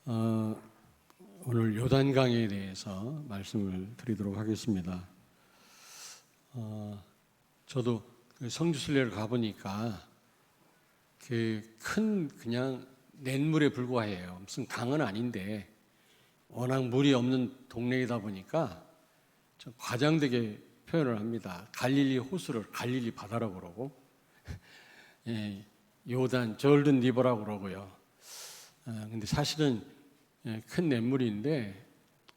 어, 오늘 요단강에 대해서 말씀을 드리도록 하겠습니다. 저도 성지순례를 가보니까 그냥 냇물에 불과해요. 무슨 강은 아닌데 워낙 물이 없는 동네이다 보니까 좀 과장되게 표현을 합니다. 갈릴리 호수를 갈릴리 바다라고 그러고 예, 요단 졸든 리버라고 그러고요. 근데 사실은 큰 냇물인데,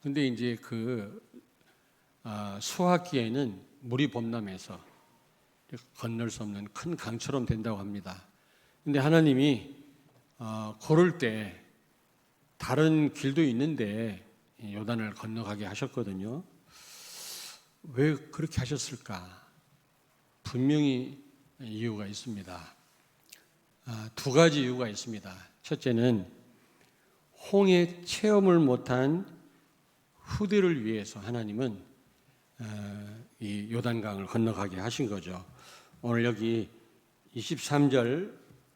근데 이제 수학기에는 물이 범람해서 건널 수 없는 큰 강처럼 된다고 합니다. 근데 하나님이 고를 때 다른 길도 있는데 요단을 건너가게 하셨거든요. 왜 그렇게 하셨을까? 분명히 이유가 있습니다. 두 가지 이유가 있습니다. 첫째는 홍해 체험을 못한 후대를 위해서 하나님은 이 요단강을 건너가게 하신 거죠. 오늘 여기 23절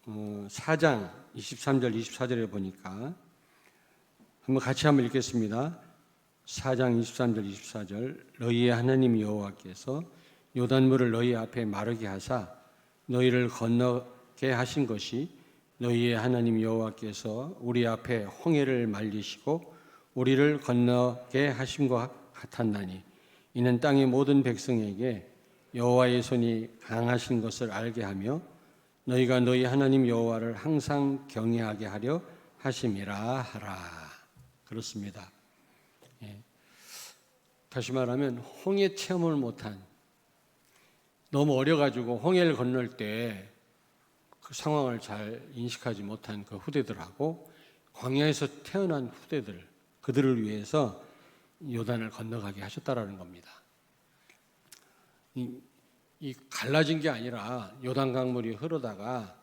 4장 23절 24절에 보니까 같이 한번 읽겠습니다. 4장 23절 24절 너희의 하나님 여호와께서 요단물을 너희 앞에 마르게 하사 너희를 건너게 하신 것이 너희의 하나님 여호와께서 우리 앞에 홍해를 말리시고 우리를 건너게 하심과 같았나니 이는 땅의 모든 백성에게 여호와의 손이 강하신 것을 알게 하며 너희가 너희 하나님 여호와를 항상 경외하게 하려 하심이라 하라. 그렇습니다. 다시 말하면 홍해 체험을 못한, 너무 어려가지고 홍해를 건널 때 그 상황을 잘 인식하지 못한 그 후대들하고 광야에서 태어난 후대들, 그들을 위해서 요단을 건너가게 하셨다라는 겁니다. 이 갈라진 게 아니라 요단 강물이 흐르다가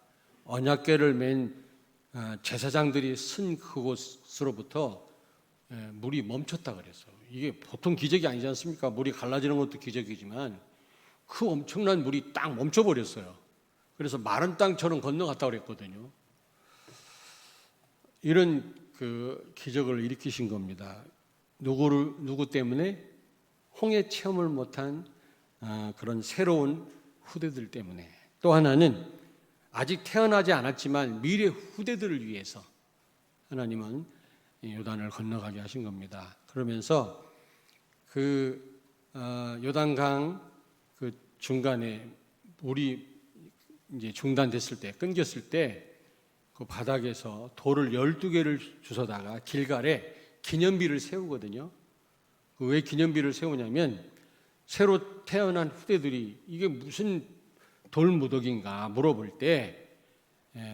언약궤를 맨 제사장들이 쓴 그곳으로부터 물이 멈췄다 그랬어요. 이게 보통 기적이 아니지 않습니까? 물이 갈라지는 것도 기적이지만 그 엄청난 물이 딱 멈춰버렸어요. 그래서 마른 땅처럼 건너갔다 그랬거든요. 이런 기적을 일으키신 겁니다. 누구 때문에? 홍해 체험을 못한 그런 새로운 후대들 때문에. 또 하나는 아직 태어나지 않았지만 미래 후대들을 위해서 하나님은 요단을 건너가게 하신 겁니다. 그러면서 요단강 중간에 물이 이제 중단됐을 때, 끊겼을 때 그 바닥에서 돌을 12개를 주워다가 길갈에 기념비를 세우거든요. 왜 기념비를 세우냐면 새로 태어난 후대들이 이게 무슨 돌무더기인가 물어볼 때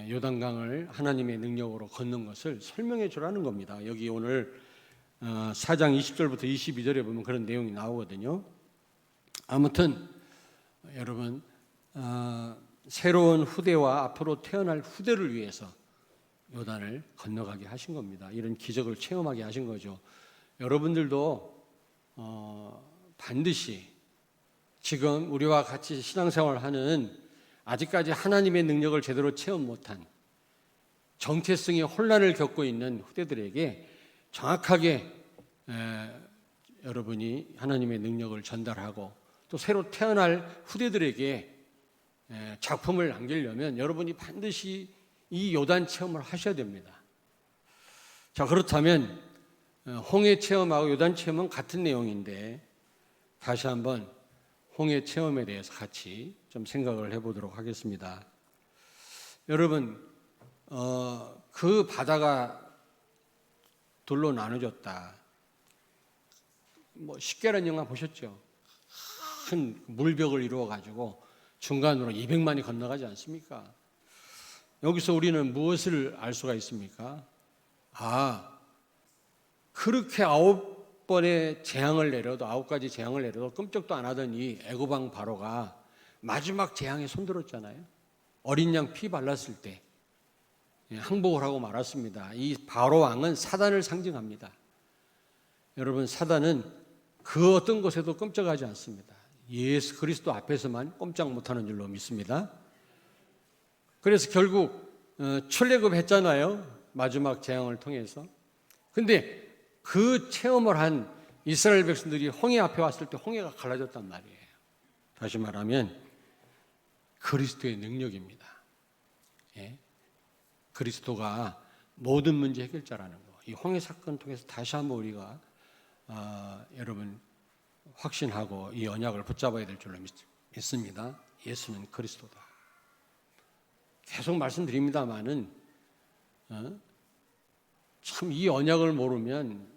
요단강을 하나님의 능력으로 걷는 것을 설명해 주라는 겁니다. 여기 오늘 4장 20절부터 22절에 보면 그런 내용이 나오거든요. 아무튼 여러분 새로운 후대와 앞으로 태어날 후대를 위해서 요단을 건너가게 하신 겁니다. 이런 기적을 체험하게 하신 거죠. 여러분들도 반드시 지금 우리와 같이 신앙생활하는 아직까지 하나님의 능력을 제대로 체험 못한 정체성의 혼란을 겪고 있는 후대들에게 정확하게 여러분이 하나님의 능력을 전달하고 또 새로 태어날 후대들에게 작품을 남기려면 여러분이 반드시 이 요단 체험을 하셔야 됩니다. 자, 그렇다면 홍해 체험하고 요단 체험은 같은 내용인데 다시 한번 홍해 체험에 대해서 같이 좀 생각을 해보도록 하겠습니다. 여러분, 그 바다가 둘로 나눠졌다. 십계라는 영화 보셨죠? 큰 물벽을 이루어가지고 중간으로 200만이 건너가지 않습니까? 여기서 우리는 무엇을 알 수가 있습니까? 그렇게 9번의 재앙을 내려도 9가지 재앙을 내려도 끔찍도 안 하던 이 애굽 왕 바로가 마지막 재앙에 손들었잖아요. 어린 양 피 발랐을 때 항복을 하고 말았습니다. 이 바로 왕은 사단을 상징합니다. 여러분, 사단은 그 어떤 것에도 끔찍하지 않습니다. 예수 그리스도 앞에서만 꼼짝 못하는 줄로 믿습니다. 그래서 결국 출애굽했잖아요. 마지막 재앙을 통해서 근데 그 체험을 한 이스라엘 백성들이 홍해 앞에 왔을 때 홍해가 갈라졌단 말이에요. 다시 말하면 그리스도의 능력입니다. 예? 그리스도가 모든 문제 해결자라는 거. 이 홍해 사건을 통해서 다시 한번 우리가 여러분 확신하고 이 언약을 붙잡아야 될 줄로 믿습니다. 예수는 그리스도다. 계속 말씀드립니다마는 참 이 언약을 모르면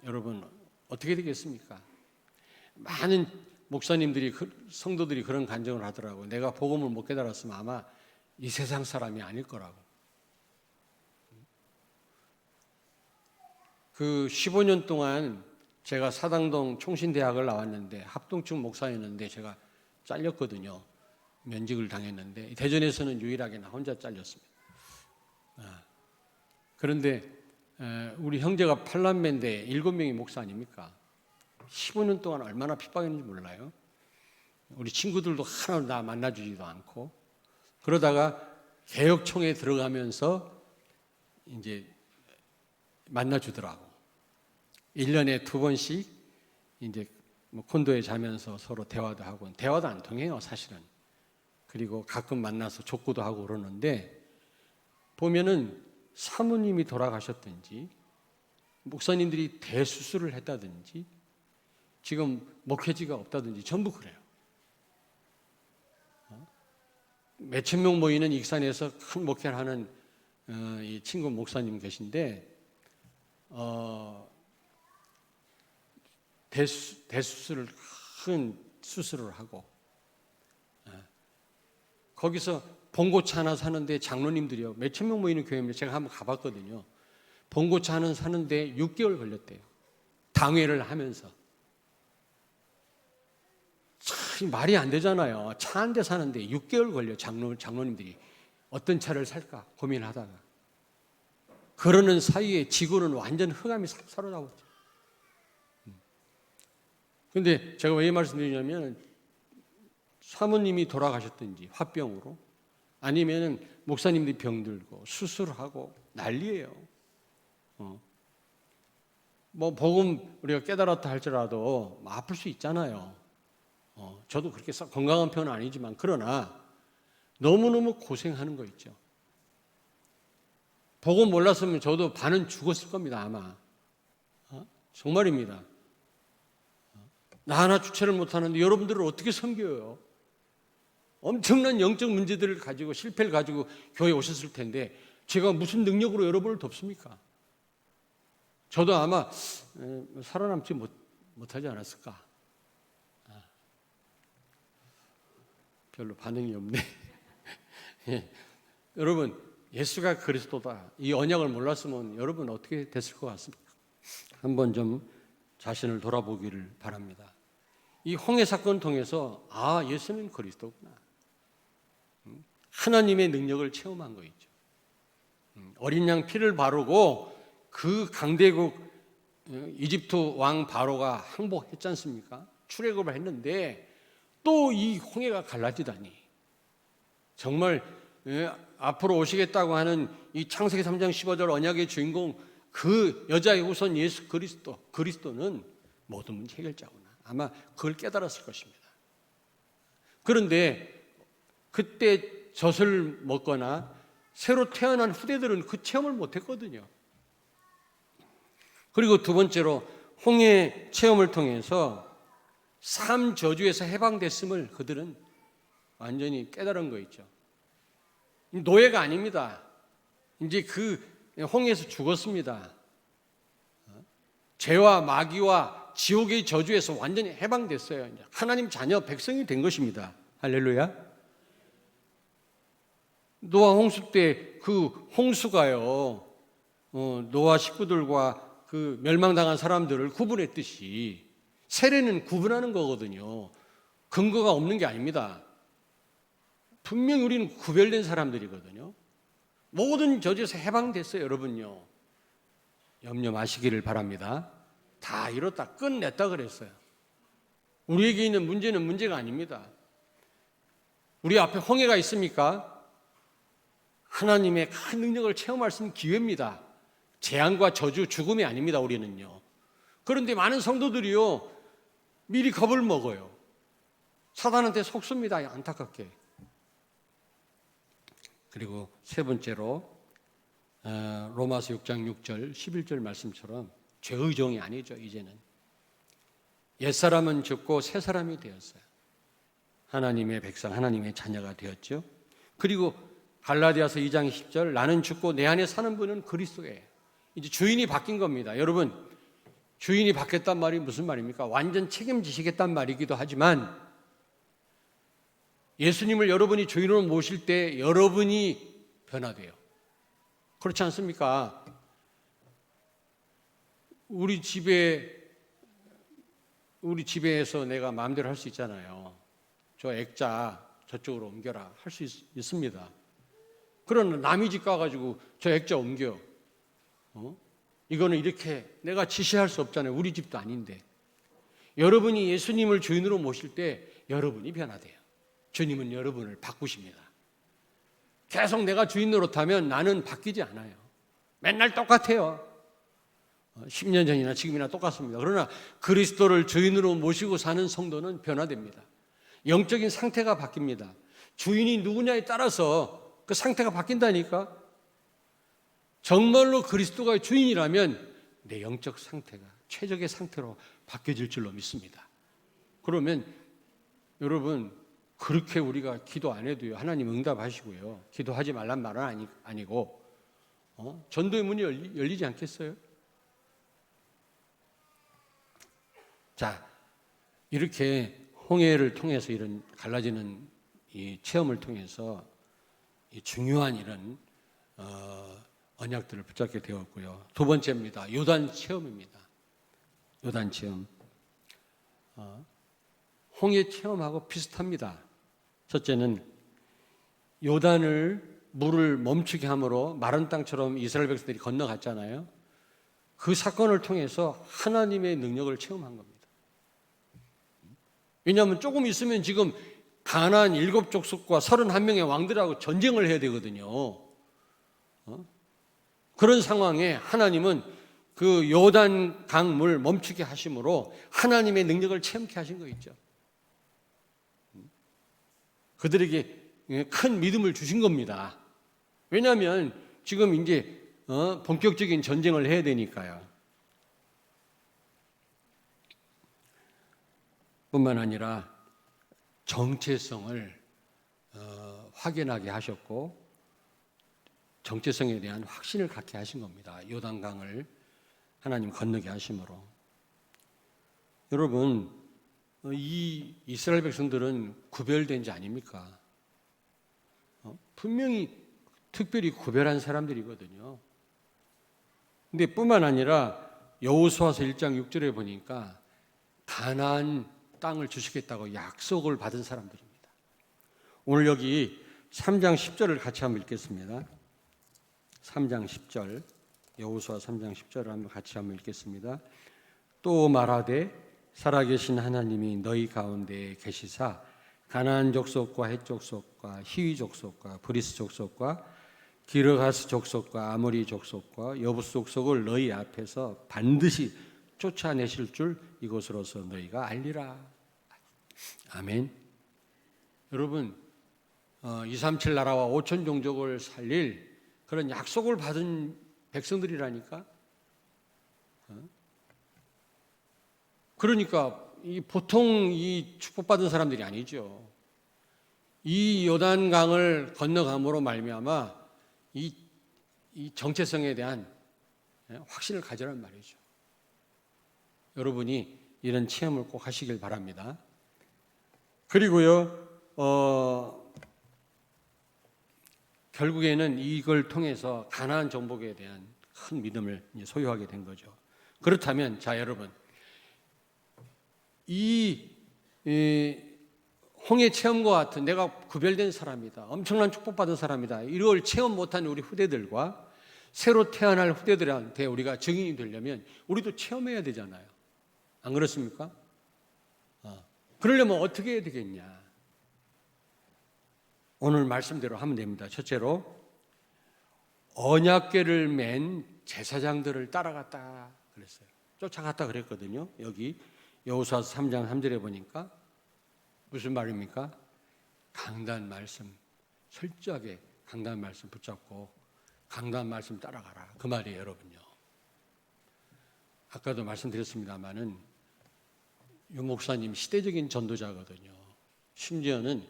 여러분 어떻게 되겠습니까? 많은 목사님들이 성도들이 그런 간증을 하더라고요. 내가 복음을 못 깨달았으면 아마 이 세상 사람이 아닐 거라고. 그 15년 동안 제가 사당동 총신대학을 나왔는데 합동층 목사였는데 제가 잘렸거든요. 면직을 당했는데 대전에서는 유일하게 나 혼자 잘렸습니다. 그런데 우리 형제가 8남매인데 7명이 목사 아닙니까? 15년 동안 얼마나 핍박했는지 몰라요. 우리 친구들도 하나도 나 만나주지도 않고 그러다가 개혁총회에 들어가면서 이제 만나주더라고. 1년에 2번씩 이제 콘도에 자면서 서로 대화도 하고 대화도 안 통해요, 사실은. 그리고 가끔 만나서 족구도 하고 그러는데 보면은 사모님이 돌아가셨든지 목사님들이 대수술을 했다든지 지금 목회지가 없다든지 전부 그래요. 몇천 명 모이는 익산에서 큰 목회를 하는 이 친구 목사님 계신데 대수술을 큰 수술을 하고 거기서 봉고차 하나 사는데 장로님들이요 몇천 명 모이는 교회입니다. 제가 한번 가봤거든요. 봉고차 하나 사는데 6개월 걸렸대요. 당회를 하면서. 참 말이 안 되잖아요. 차 한 대 사는데 6개월 걸려 장로님들이 어떤 차를 살까 고민하다가 그러는 사이에 지구는 완전 흑암이 사로잡았죠. 그런데 제가 왜 이 말씀드리냐면 사모님이 돌아가셨든지 화병으로 아니면 목사님들이 병들고 수술하고 난리예요. 뭐 복음 우리가 깨달았다 할지라도 아플 수 있잖아요. 저도 그렇게 건강한 편은 아니지만 그러나 너무너무 고생하는 거 있죠. 복음 몰랐으면 저도 반은 죽었을 겁니다 아마. 정말입니다. 나 하나 주체를 못하는데 여러분들을 어떻게 섬겨요? 엄청난 영적 문제들을 가지고 실패를 가지고 교회에 오셨을 텐데 제가 무슨 능력으로 여러분을 돕습니까? 저도 아마 살아남지 못하지 않았을까? 별로 반응이 없네. 예. 여러분 예수가 그리스도다. 이 언약을 몰랐으면 여러분 어떻게 됐을 것 같습니까? 한번 좀 자신을 돌아보기를 바랍니다. 이 홍해 사건을 통해서 예수는 그리스도구나. 하나님의 능력을 체험한 거 있죠. 어린 양 피를 바르고 그 강대국 이집트 왕 바로가 항복했지 않습니까? 출애굽을 했는데 또 이 홍해가 갈라지다니 정말 앞으로 오시겠다고 하는 이 창세기 3장 15절 언약의 주인공 그 여자의 후손 예수 그리스도는 모든 문제 해결자구나. 아마 그걸 깨달았을 것입니다. 그런데 그때 젖을 먹거나 새로 태어난 후대들은 그 체험을 못했거든요. 그리고 두 번째로 홍해 체험을 통해서 삶 저주에서 해방됐음을 그들은 완전히 깨달은 거 있죠. 노예가 아닙니다. 이제 그 홍해에서 죽었습니다. 죄와 마귀와 지옥의 저주에서 완전히 해방됐어요. 이제 하나님 자녀 백성이 된 것입니다. 할렐루야. 노아 홍수 때 그 홍수가요, 노아 식구들과 그 멸망당한 사람들을 구분했듯이 세례는 구분하는 거거든요. 근거가 없는 게 아닙니다. 분명히 우리는 구별된 사람들이거든요. 모든 저주에서 해방됐어요, 여러분요. 염려 마시기를 바랍니다. 다 이뤘다, 끝냈다 그랬어요. 우리에게 있는 문제는 문제가 아닙니다. 우리 앞에 홍해가 있습니까? 하나님의 큰 능력을 체험할 수 있는 기회입니다. 재앙과 저주, 죽음이 아닙니다. 우리는요. 그런데 많은 성도들이요, 미리 겁을 먹어요. 사단한테 속습니다. 안타깝게. 그리고 세 번째로 로마서 6장 6절 11절 말씀처럼 죄의 종이 아니죠. 이제는 옛사람은 죽고 새 사람이 되었어요. 하나님의 백성, 하나님의 자녀가 되었죠. 그리고 갈라디아서 2장 10절 나는 죽고 내 안에 사는 분은 그리스도예요. 이제 주인이 바뀐 겁니다. 여러분, 주인이 바뀌었단 말이 무슨 말입니까? 완전 책임지시겠단 말이기도 하지만 예수님을 여러분이 주인으로 모실 때 여러분이 변화돼요. 그렇지 않습니까? 우리 집에서 내가 마음대로 할 수 있잖아요. 저 액자 저쪽으로 옮겨라 할 수 있습니다. 그러나 남의 집 가가지고 저 액자 옮겨. 이거는 이렇게 내가 지시할 수 없잖아요. 우리 집도 아닌데. 여러분이 예수님을 주인으로 모실 때 여러분이 변화돼요. 주님은 여러분을 바꾸십니다. 계속 내가 주인 노릇하면 나는 바뀌지 않아요. 맨날 똑같아요. 10년 전이나 지금이나 똑같습니다. 그러나 그리스도를 주인으로 모시고 사는 성도는 변화됩니다. 영적인 상태가 바뀝니다. 주인이 누구냐에 따라서 그 상태가 바뀐다니까. 정말로 그리스도가 주인이라면 내 영적 상태가 최적의 상태로 바뀌어질 줄로 믿습니다. 그러면 여러분, 그렇게 우리가 기도 안 해도요, 하나님 응답하시고요. 기도하지 말란 말은 아니고 전도의 문이 열리지 않겠어요? 자, 이렇게 홍해를 통해서 이런 갈라지는 이 체험을 통해서 이 중요한 이런 언약들을 붙잡게 되었고요. 두 번째입니다. 요단 체험입니다. 요단 체험. 홍해 체험하고 비슷합니다. 첫째는 요단을 물을 멈추게 함으로 마른 땅처럼 이스라엘 백성들이 건너갔잖아요. 그 사건을 통해서 하나님의 능력을 체험한 겁니다. 왜냐하면 조금 있으면 지금 가나안 7족속과 31명의 왕들하고 전쟁을 해야 되거든요. 그런 상황에 하나님은 그 요단 강물 멈추게 하심으로 하나님의 능력을 체험케 하신 거 있죠. 그들에게 큰 믿음을 주신 겁니다. 왜냐하면 지금 이제 본격적인 전쟁을 해야 되니까요. 뿐만 아니라 정체성을 확인하게 하셨고 정체성에 대한 확신을 갖게 하신 겁니다. 요단강을 하나님 건너게 하심으로. 여러분, 이 이스라엘 백성들은 구별된 자 아닙니까? 분명히 특별히 구별한 사람들이거든요. 근데 뿐만 아니라 여호수아서 1장 6절에 보니까 가나안 땅을 주시겠다고 약속을 받은 사람들입니다. 오늘 여기 3장 10절을 같이 한번 읽겠습니다. 3장 10절, 여호수아 3장 10절을 한번 같이 한번 읽겠습니다. 또 말하되 살아계신 하나님이 너희 가운데 계시사 가나안 족속과 헷 족속과 히위 족속과 브리스 족속과 기르가스 족속과 아모리 족속과 여부스 족속을 너희 앞에서 반드시 쫓아내실 줄 이것으로서 너희가 알리라. 아멘. 여러분, 237 나라와 5천 종족을 살릴 그런 약속을 받은 백성들이라니까. 그러니까 보통 이 축복받은 사람들이 아니죠. 이 요단강을 건너감으로 말미암아 이 정체성에 대한 확신을 가져란 말이죠. 여러분이 이런 체험을 꼭 하시길 바랍니다. 그리고요, 결국에는 이걸 통해서 가나안 정복에 대한 큰 믿음을 소유하게 된 거죠. 그렇다면, 자, 여러분, 이 홍해 체험과 같은 내가 구별된 사람이다, 엄청난 축복받은 사람이다, 이걸 체험 못한 우리 후대들과 새로 태어날 후대들한테 우리가 증인이 되려면 우리도 체험해야 되잖아요. 안 그렇습니까? 그러려면 어떻게 해야 되겠냐? 오늘 말씀대로 하면 됩니다. 첫째로 언약궤를 맨 제사장들을 따라갔다 그랬어요. 쫓아갔다 그랬거든요. 여기 여호수아서 3장 3절에 보니까 무슨 말입니까? 강단 말씀, 철저하게 강단 말씀 붙잡고 강단 말씀 따라가라. 그 말이에요, 여러분요. 아까도 말씀드렸습니다마는 유 목사님 시대적인 전도자거든요. 심지어는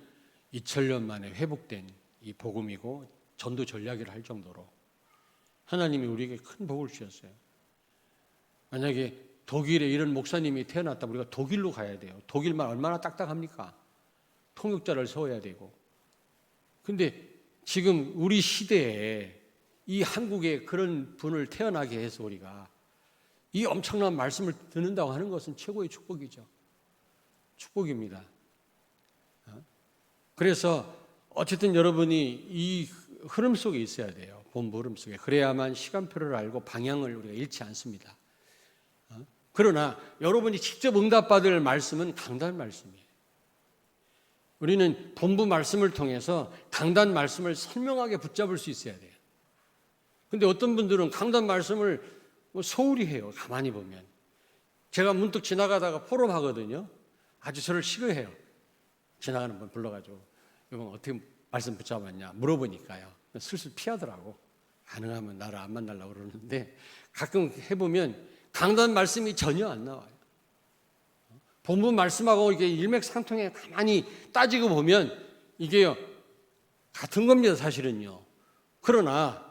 2000년 만에 회복된 이 복음이고 전도 전략이라 할 정도로 하나님이 우리에게 큰 복을 주셨어요. 만약에 독일에 이런 목사님이 태어났다면 우리가 독일로 가야 돼요. 독일만 얼마나 딱딱합니까? 통역자를 세워야 되고. 근데 지금 우리 시대에 이 한국에 그런 분을 태어나게 해서 우리가 이 엄청난 말씀을 듣는다고 하는 것은 최고의 축복이죠. 축복입니다. 그래서 어쨌든 여러분이 이 흐름 속에 있어야 돼요. 본부 흐름 속에. 그래야만 시간표를 알고 방향을 우리가 잃지 않습니다. 그러나 여러분이 직접 응답받을 말씀은 강단 말씀이에요. 우리는 본부 말씀을 통해서 강단 말씀을 선명하게 붙잡을 수 있어야 돼요. 근데 어떤 분들은 강단 말씀을 소홀히 해요. 가만히 보면. 제가 문득 지나가다가 포럼하거든요. 아주 저를 싫어해요. 지나가는 분 불러가지고 이번 어떻게 말씀 붙잡았냐 물어보니까요. 슬슬 피하더라고. 가능하면 나를 안 만나려고 그러는데 가끔 해보면 강단 말씀이 전혀 안 나와요. 본문 말씀하고 이게 일맥상통해 가만히 따지고 보면 이게요 같은 겁니다, 사실은요. 그러나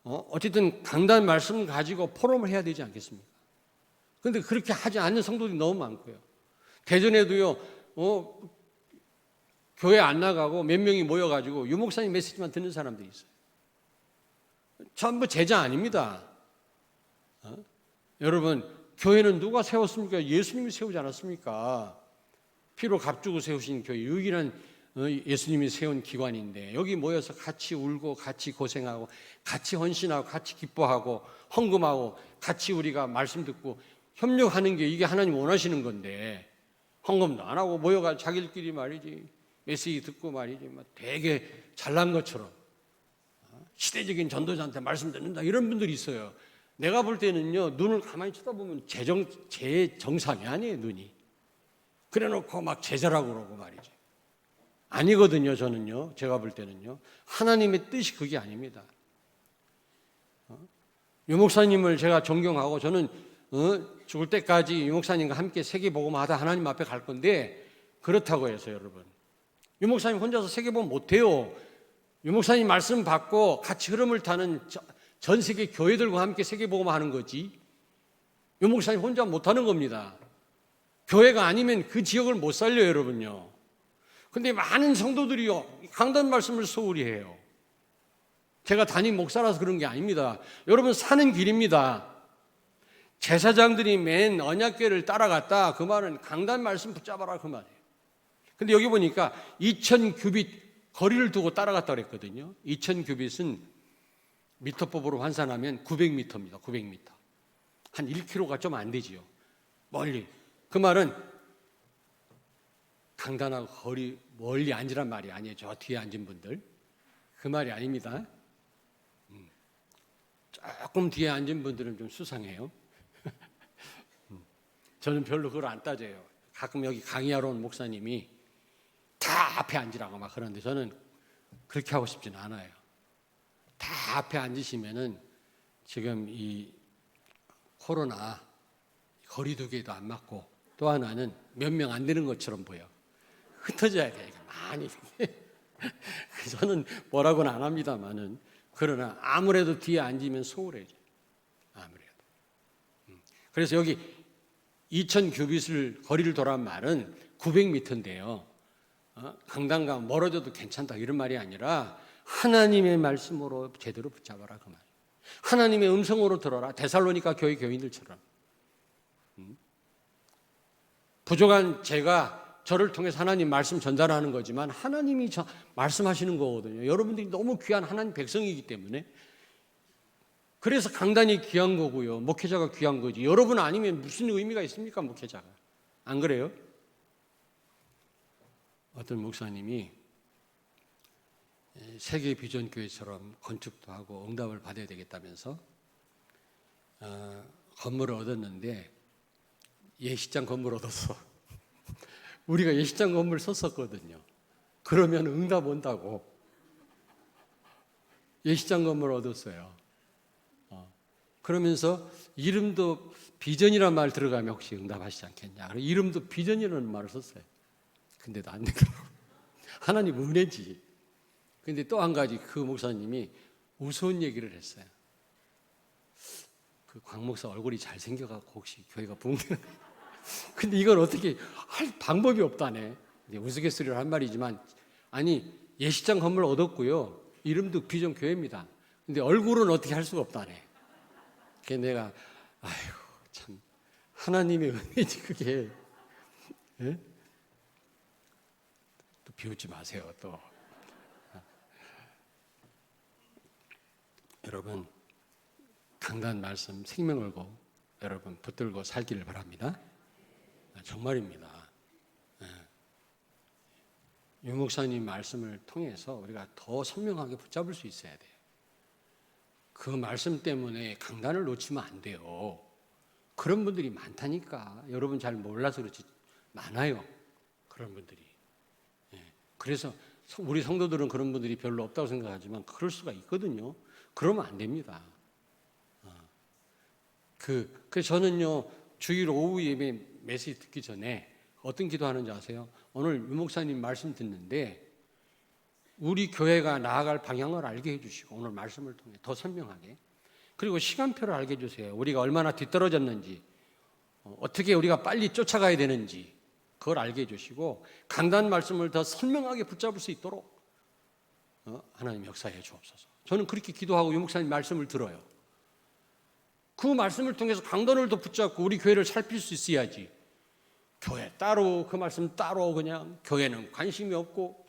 어쨌든 강단 말씀 가지고 포럼을 해야 되지 않겠습니까? 그런데 그렇게 하지 않는 성도들이 너무 많고요. 대전에도요, 교회 안 나가고 몇 명이 모여가지고 유 목사님 메시지만 듣는 사람들이 있어요. 전부 제자 아닙니다. 여러분, 교회는 누가 세웠습니까? 예수님이 세우지 않았습니까? 피로 값주고 세우신 교회, 유일한 예수님이 세운 기관인데 여기 모여서 같이 울고 같이 고생하고 같이 헌신하고 같이 기뻐하고 헌금하고 같이 우리가 말씀 듣고 협력하는 게 이게 하나님 원하시는 건데 헌금도 안 하고 모여가 자기들끼리 말이지 메시지 듣고 말이지 되게 잘난 것처럼 시대적인 전도자한테 말씀 듣는다 이런 분들이 있어요. 내가 볼 때는요 눈을 가만히 쳐다보면 제 정상이 아니에요. 눈이 그래놓고 막 제자라고 그러고 말이지 아니거든요. 저는요 제가 볼 때는요 하나님의 뜻이 그게 아닙니다. 유 목사님을 제가 존경하고 저는 죽을 때까지 유 목사님과 함께 세계복음하다 하나님 앞에 갈 건데 그렇다고 해서 여러분 유 목사님 혼자서 세계복음 못해요. 유 목사님 말씀 받고 같이 흐름을 타는 전 세계 교회들과 함께 세계복음하는 거지 유 목사님 혼자 못하는 겁니다. 교회가 아니면 그 지역을 못 살려요. 여러분요. 근데 많은 성도들이요 강단 말씀을 소홀히 해요. 제가 담임 목사라서 그런 게 아닙니다. 여러분 사는 길입니다. 제사장들이 맨 언약궤를 따라갔다 그 말은 강단 말씀 붙잡아라 그 말이에요. 근데 여기 보니까 2000규빗 거리를 두고 따라갔다 그랬거든요. 2000규빗은 미터법으로 환산하면 900m입니다. 900m. 한 1km가 좀 안 되지요. 멀리. 그 말은 강단하고 거리 멀리 앉으란 말이 아니에요. 저 뒤에 앉은 분들 그 말이 아닙니다. 조금 뒤에 앉은 분들은 좀 수상해요. 저는 별로 그걸 안 따져요. 가끔 여기 강의하러 온 목사님이 다 앞에 앉으라고 막 그러는데 저는 그렇게 하고 싶지는 않아요. 다 앞에 앉으시면은 지금 이 코로나 거리두기에도 안 맞고 또 하나는 몇 명 안 되는 것처럼 보여. 흩어져야 돼. 많이. 저는 뭐라고는 안 합니다만은 그러나 아무래도 뒤에 앉으면 소홀해져. 아무래도. 그래서 여기 2000규빗을 거리를 도란 말은 900m인데요. 강단과 멀어져도 괜찮다 이런 말이 아니라 하나님의 말씀으로 제대로 붙잡아라 그 말이에요. 하나님의 음성으로 들어라. 데살로니가 교회 교인들처럼. 부족한 제가 저를 통해서 하나님 말씀 전달하는 거지만 하나님이 말씀하시는 거거든요. 여러분들이 너무 귀한 하나님 백성이기 때문에 그래서 강단이 귀한 거고요. 목회자가 귀한 거지. 여러분 아니면 무슨 의미가 있습니까? 목회자가. 안 그래요? 어떤 목사님이 세계 비전교회처럼 건축도 하고 응답을 받아야 되겠다면서 건물을 얻었는데 예식장 건물 얻었어. 우리가 예식장 건물 썼었거든요. 그러면 응답 온다고 예식장 건물 얻었어요. 그러면서 이름도 비전이란 말 들어가면 혹시 응답하시지 않겠냐. 그래서 이름도 비전이라는 말을 썼어요. 근데도 안 되더라고요. 하나님 은혜지. 근데 또 한 가지 그 목사님이 우스운 얘기를 했어요. 그 광 목사 얼굴이 잘생겨갖고 혹시 교회가 붕괴는 근데 이걸 어떻게 할 방법이 없다네. 이제 우스갯소리를 한 말이지만 아니 예식장 건물 얻었고요. 이름도 비전 교회입니다. 근데 얼굴은 어떻게 할 수가 없다네. 그게 내가 아이고 참 하나님의 은혜지 그게. 예? 또 비웃지 마세요 또. 여러분 강단 말씀 생명 걸고 여러분 붙들고 살기를 바랍니다. 정말입니다. 유 목사님 말씀을 통해서 우리가 더 선명하게 붙잡을 수 있어야 돼요. 그 말씀 때문에 강단을 놓치면 안 돼요. 그런 분들이 많다니까. 여러분 잘 몰라서 그렇지 많아요. 그런 분들이. 그래서 우리 성도들은 그런 분들이 별로 없다고 생각하지만 그럴 수가 있거든요. 그러면 안 됩니다. 그래서 저는요 주일 오후 예배 메시지 듣기 전에 어떤 기도하는지 아세요? 오늘 유 목사님 말씀 듣는데 우리 교회가 나아갈 방향을 알게 해주시고 오늘 말씀을 통해 더 선명하게 그리고 시간표를 알게 해주세요. 우리가 얼마나 뒤떨어졌는지 어떻게 우리가 빨리 쫓아가야 되는지 그걸 알게 해주시고 강단 말씀을 더 선명하게 붙잡을 수 있도록 하나님 역사해 주옵소서. 저는 그렇게 기도하고 유 목사님 말씀을 들어요. 그 말씀을 통해서 강단을 더 붙잡고 우리 교회를 살필 수 있어야지. 교회 따로 그 말씀 따로 그냥 교회는 관심이 없고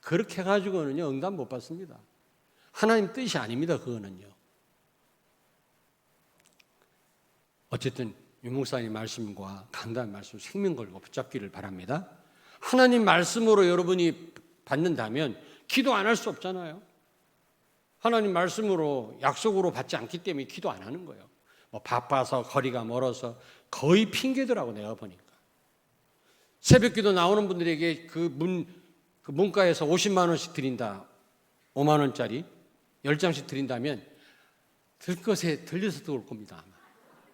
그렇게 해가지고는요 응답 못 받습니다. 하나님 뜻이 아닙니다. 그거는요. 어쨌든 유 목사님 말씀과 강단 말씀 생명 걸고 붙잡기를 바랍니다. 하나님 말씀으로 여러분이 받는다면 기도 안 할 수 없잖아요. 하나님 말씀으로 약속으로 받지 않기 때문에 기도 안 하는 거예요. 뭐 바빠서 거리가 멀어서 거의 핑계더라고 내가 보니까. 새벽 기도 나오는 분들에게 그 문가에서 50만 원씩 드린다. 5만 원짜리 10장씩 드린다면 들것에 들려서 들어올 겁니다. 아마.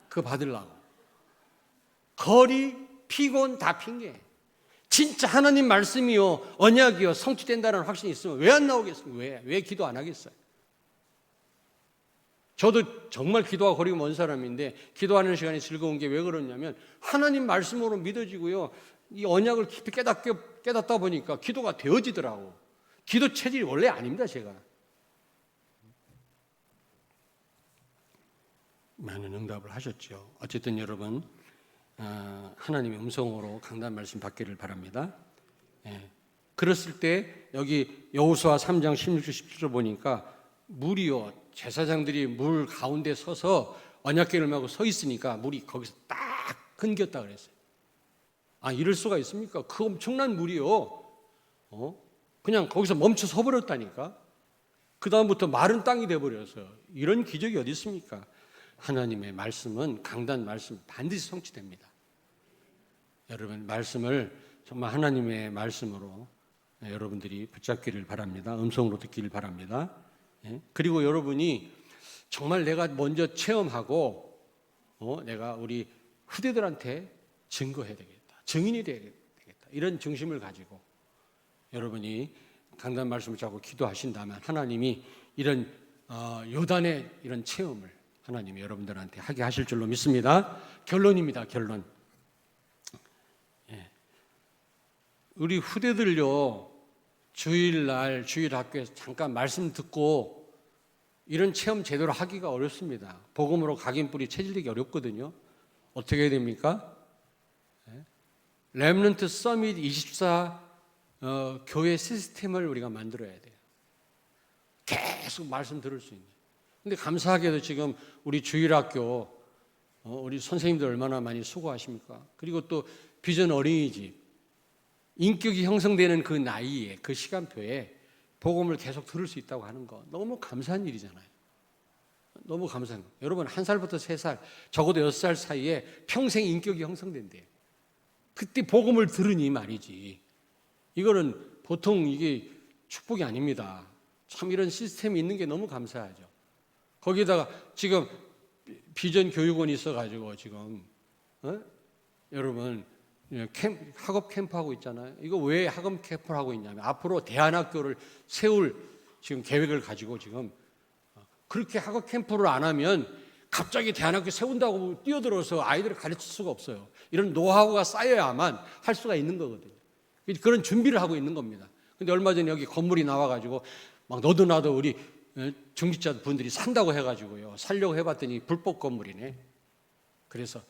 그거 받으려고. 거리, 피곤 다 핑계. 진짜 하나님 말씀이요 언약이요 성취된다는 확신이 있으면 왜 안 나오겠어요? 왜 기도 안 하겠어요? 저도 정말 기도와 거리가 먼 사람인데 기도하는 시간이 즐거운 게 왜 그러냐면 하나님 말씀으로 믿어지고요. 이 언약을 깊이 깨닫다 보니까 기도가 되어지더라고. 기도 체질이 원래 아닙니다, 제가. 많은 응답을 하셨죠. 어쨌든 여러분 하나님의 음성으로 강단 말씀 받기를 바랍니다. 그랬을 때 여기 여호수아 3장 16절 17절 보니까 물이요 제사장들이 물 가운데 서서 언약궤를 메고 서 있으니까 물이 거기서 딱 끊겼다 그랬어요. 아 이럴 수가 있습니까? 그 엄청난 물이요 그냥 거기서 멈춰 서 버렸다니까. 그 다음부터 마른 땅이 돼버렸어요. 이런 기적이 어디 있습니까? 하나님의 말씀은 강단 말씀 반드시 성취됩니다. 여러분 말씀을 정말 하나님의 말씀으로 여러분들이 붙잡기를 바랍니다. 음성으로 듣기를 바랍니다. 그리고 여러분이 정말 내가 먼저 체험하고 내가 우리 후대들한테 증거해야 되겠다. 증인이 되겠다. 이런 중심을 가지고 여러분이 강단 말씀을 잡고 기도하신다면 하나님이 이런 요단의 이런 체험을 하나님이 여러분들한테 하게 하실 줄로 믿습니다. 결론입니다. 결론. 우리 후대들요 주일날 주일학교에서 잠깐 말씀 듣고 이런 체험 제대로 하기가 어렵습니다. 복음으로 각인뿌리 체질되기 어렵거든요. 어떻게 해야 됩니까? 렘넌트 서밋 24 교회 시스템을 우리가 만들어야 돼요. 계속 말씀 들을 수 있는. 근데 감사하게도 지금 우리 주일학교 우리 선생님들 얼마나 많이 수고하십니까? 그리고 또 비전 어린이집 인격이 형성되는 그 나이에 그 시간표에 복음을 계속 들을 수 있다고 하는 거 너무 감사한 일이잖아요. 너무 감사합니다. 여러분 1살부터 3살, 적어도 6살 사이에 평생 인격이 형성된대요. 그때 복음을 들으니 말이지. 이거는 보통 이게 축복이 아닙니다. 참 이런 시스템이 있는 게 너무 감사하죠. 거기다가 지금 비전 교육원이 있어가지고 지금 여러분 학업 캠프 하고 있잖아요. 이거 왜 학업 캠프를 하고 있냐면 앞으로 대안학교를 세울 지금 계획을 가지고 지금 그렇게 학업 캠프를 안 하면 갑자기 대안학교 세운다고 뛰어들어서 아이들을 가르칠 수가 없어요. 이런 노하우가 쌓여야만 할 수가 있는 거거든요. 그런 준비를 하고 있는 겁니다. 근데 얼마 전에 여기 건물이 나와가지고 막 너도 나도 우리 중직자 분들이 산다고 해가지고요. 살려고 해봤더니 불법 건물이네. 그래서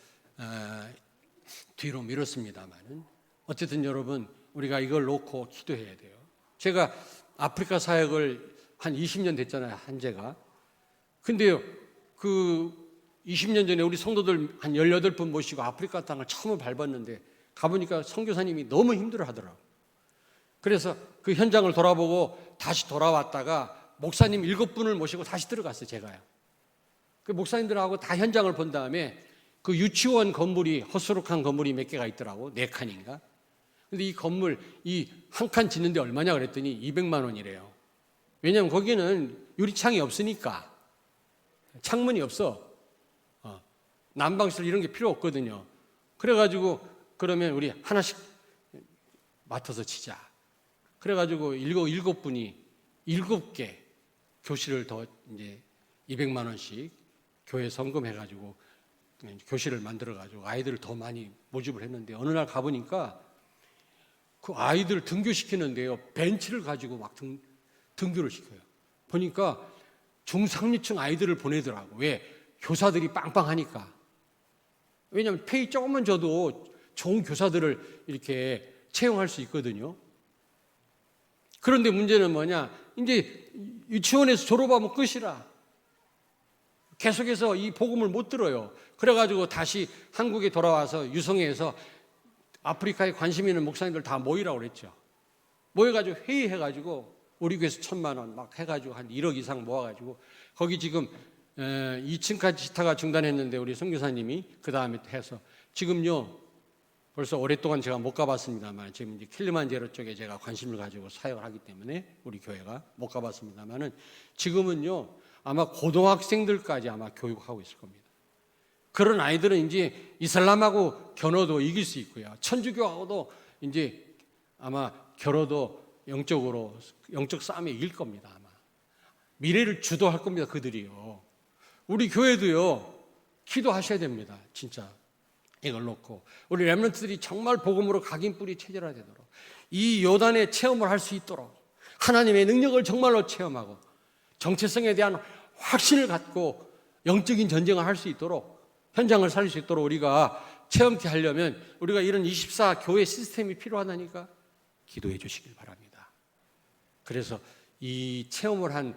뒤로 미뤘습니다만은 어쨌든 여러분 우리가 이걸 놓고 기도해야 돼요. 제가 아프리카 사역을 한 20년 됐잖아요. 한제가. 근데요. 그 20년 전에 우리 성도들 한 18분 모시고 아프리카 땅을 처음 밟았는데 가보니까 선교사님이 너무 힘들어 하더라고요. 그래서 그 현장을 돌아보고 다시 돌아왔다가 목사님 7분을 모시고 다시 들어갔어요. 제가요. 그 목사님들하고 다 현장을 본 다음에 그 유치원 건물이 허수룩한 건물이 몇 개가 있더라고. 4칸인가. 근데 이 건물 이 한 칸 짓는데 얼마냐 그랬더니 200만 원이래요. 왜냐하면 거기는 유리창이 없으니까. 창문이 없어. 난방실 이런 게 필요 없거든요. 그래가지고 그러면 우리 하나씩 맡아서 치자. 그래가지고 7분이 7개 교실을 더 이제 200만 원씩 교회 성금해가지고 교실을 만들어가지고 아이들을 더 많이 모집을 했는데 어느 날 가보니까 그 아이들 등교시키는데요. 벤치를 가지고 막 등교를 시켜요. 보니까 중상류층 아이들을 보내더라고. 왜? 교사들이 빵빵하니까. 왜냐하면 페이 조금만 줘도 좋은 교사들을 이렇게 채용할 수 있거든요. 그런데 문제는 뭐냐? 이제 유치원에서 졸업하면 끝이라. 계속해서 이 복음을 못 들어요. 그래가지고 다시 한국에 돌아와서 유성회에서 아프리카에 관심 있는 목사님들 다 모이라고 그랬죠. 모여가지고 회의해가지고 우리 교회에서 1,000만 원 막 해가지고 한 1억 이상 모아가지고 거기 지금 2층까지 지타가 중단했는데 우리 선교사님이 그 다음에 해서 지금요 벌써 오랫동안 제가 못 가봤습니다만 지금 이제 킬리만자로 쪽에 제가 관심을 가지고 사역을 하기 때문에 우리 교회가 못 가봤습니다만은 지금은요 아마 고등학생들까지 아마 교육하고 있을 겁니다. 그런 아이들은 이제 이슬람하고 겨뤄도 이길 수 있고요. 천주교하고도 이제 아마 겨뤄도 영적 싸움에 이길 겁니다. 아마 미래를 주도할 겁니다. 그들이요. 우리 교회도요 기도하셔야 됩니다. 진짜 이걸 놓고 우리 렘넌트들이 정말 복음으로 각인 뿌리 체질화되도록 이 요단의 체험을 할 수 있도록 하나님의 능력을 정말로 체험하고 정체성에 대한 확신을 갖고 영적인 전쟁을 할 수 있도록 현장을 살릴 수 있도록 우리가 체험케 하려면 우리가 이런 24 교회 시스템이 필요하다니까 기도해 주시길 바랍니다. 그래서 이 체험을 한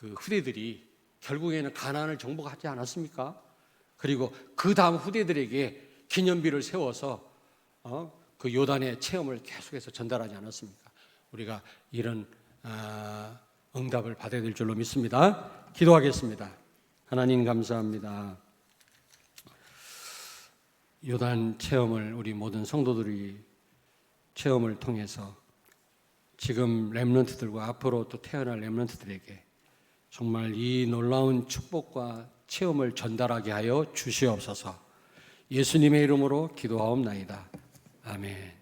그 후대들이 결국에는 가나안을 정복하지 않았습니까? 그리고 그 다음 후대들에게 기념비를 세워서 그 요단의 체험을 계속해서 전달하지 않았습니까? 우리가 이런 응답을 받아야 될 줄로 믿습니다. 기도하겠습니다. 하나님 감사합니다. 요단 체험을 우리 모든 성도들이 체험을 통해서 지금 렘넌트들과 앞으로 또 태어날 렘넌트들에게 정말 이 놀라운 축복과 체험을 전달하게 하여 주시옵소서. 예수님의 이름으로 기도하옵나이다. 아멘.